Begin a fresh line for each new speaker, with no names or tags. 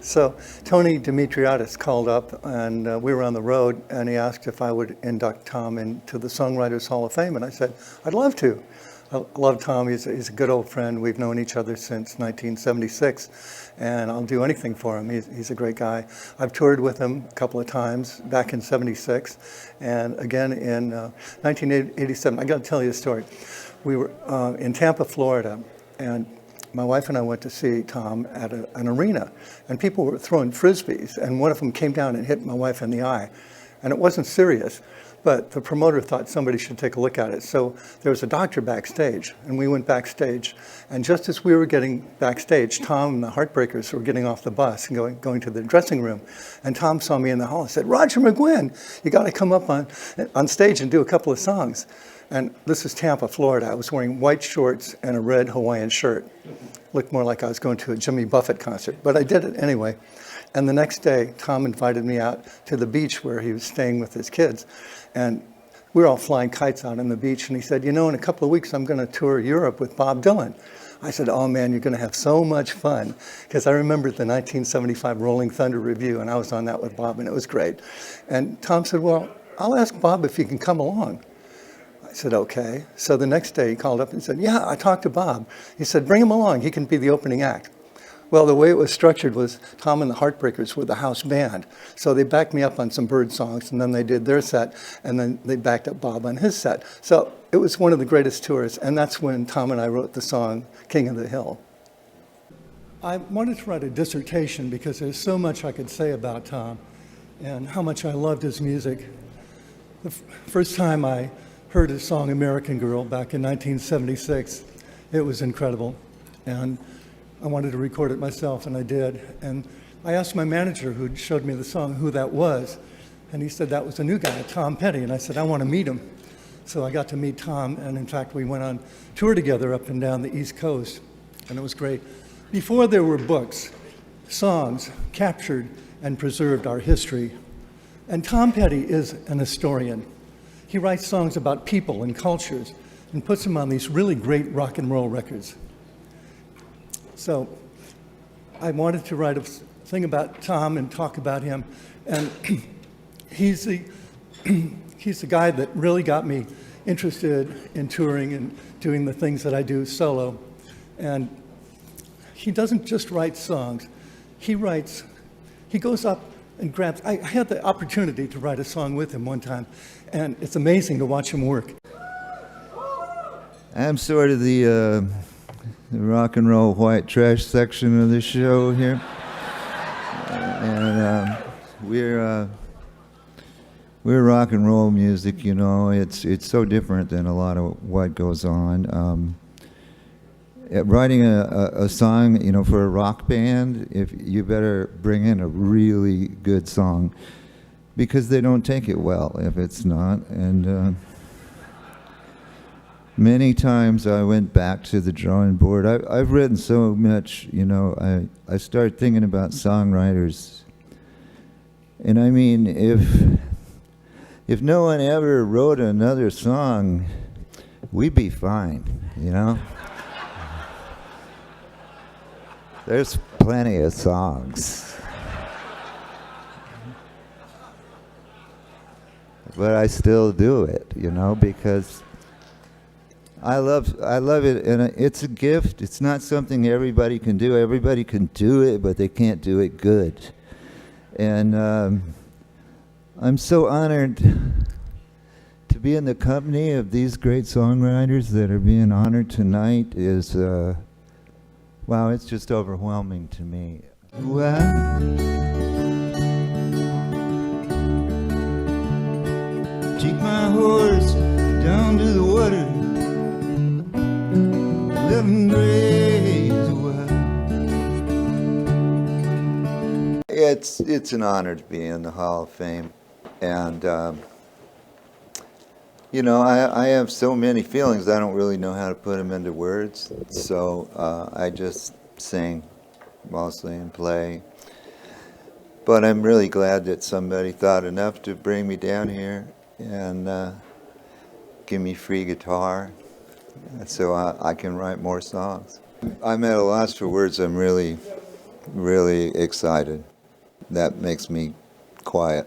So Tony Dimitriadis called up, and we were on the road, and he asked if I would induct Tom into the Songwriters Hall of Fame, and I said, I'd love to. I love Tom. He's a good old friend. We've known each other since 1976, and I'll do anything for him. He's a great guy. I've toured with him a couple of times, back in '76, and again in 1987. I got to tell you a story. We were in Tampa, Florida, and my wife and I went to see Tom at an arena, and people were throwing frisbees, and one of them came down and hit my wife in the eye, and it wasn't serious. But the promoter thought somebody should take a look at it. So there was a doctor backstage, and we went backstage. And just as we were getting backstage, Tom and the Heartbreakers were getting off the bus and going to the dressing room. And Tom saw me in the hall and said, Roger McGuinn, you got to come up on stage and do a couple of songs. And this is Tampa, Florida. I was wearing white shorts and a red Hawaiian shirt. Looked more like I was going to a Jimmy Buffett concert, but I did it anyway. And the next day, Tom invited me out to the beach where he was staying with his kids. And we were all flying kites out on the beach. And he said, you know, in a couple of weeks, I'm going to tour Europe with Bob Dylan. I said, oh, man, you're going to have so much fun. Because I remembered the 1975 Rolling Thunder Review, and I was on that with Bob, and it was great. And Tom said, well, I'll ask Bob if he can come along. I said, okay. So the next day, he called up and said, yeah, I talked to Bob. He said, bring him along. He can be the opening act. Well, the way it was structured was Tom and the Heartbreakers were the house band. So they backed me up on some bird songs, and then they did their set, and then they backed up Bob on his set. So it was one of the greatest tours, and that's when Tom and I wrote the song King of the Hill. I wanted to write a dissertation because there's so much I could say about Tom and how much I loved his music. The first time I heard his song American Girl back in 1976, it was incredible. And I wanted to record it myself, and I did. And I asked my manager, who showed me the song, who that was. And he said that was a new guy, Tom Petty. And I said, I want to meet him. So I got to meet Tom, and in fact, we went on tour together up and down the East Coast, and it was great. Before there were books, songs captured and preserved our history. And Tom Petty is an historian. He writes songs about people and cultures and puts them on these really great rock and roll records. So I wanted to write a thing about Tom and talk about him. And he's the guy that really got me interested in touring and doing the things that I do solo. And he doesn't just write songs. He goes up and grabs. I had the opportunity to write a song with him one time, and it's amazing to watch him work.
I'm sort of the rock and roll white trash section of the show here. And we're rock and roll music, you know. It's so different than a lot of what goes on. Writing a song, you know, for a rock band, if you better bring in a really good song, because they don't take it well if it's not. And many times I went back to the drawing board. I've written so much, you know, I started thinking about songwriters. And I mean, if no one ever wrote another song, we'd be fine, you know? There's plenty of songs. But I still do it, you know, because I love it, and it's a gift. It's not something everybody can do. Everybody can do it, but they can't do it good. And I'm so honored to be in the company of these great songwriters that are being honored tonight. Wow, it's just overwhelming to me. Well, take my horse down to the water, let him graze a while. It's an honor to be in the Hall of Fame, and you know, I have so many feelings, I don't really know how to put them into words, so I just sing mostly and play. But I'm really glad that somebody thought enough to bring me down here and give me free guitar so I can write more songs. I'm at a loss for words. I'm really really excited. That makes me quiet.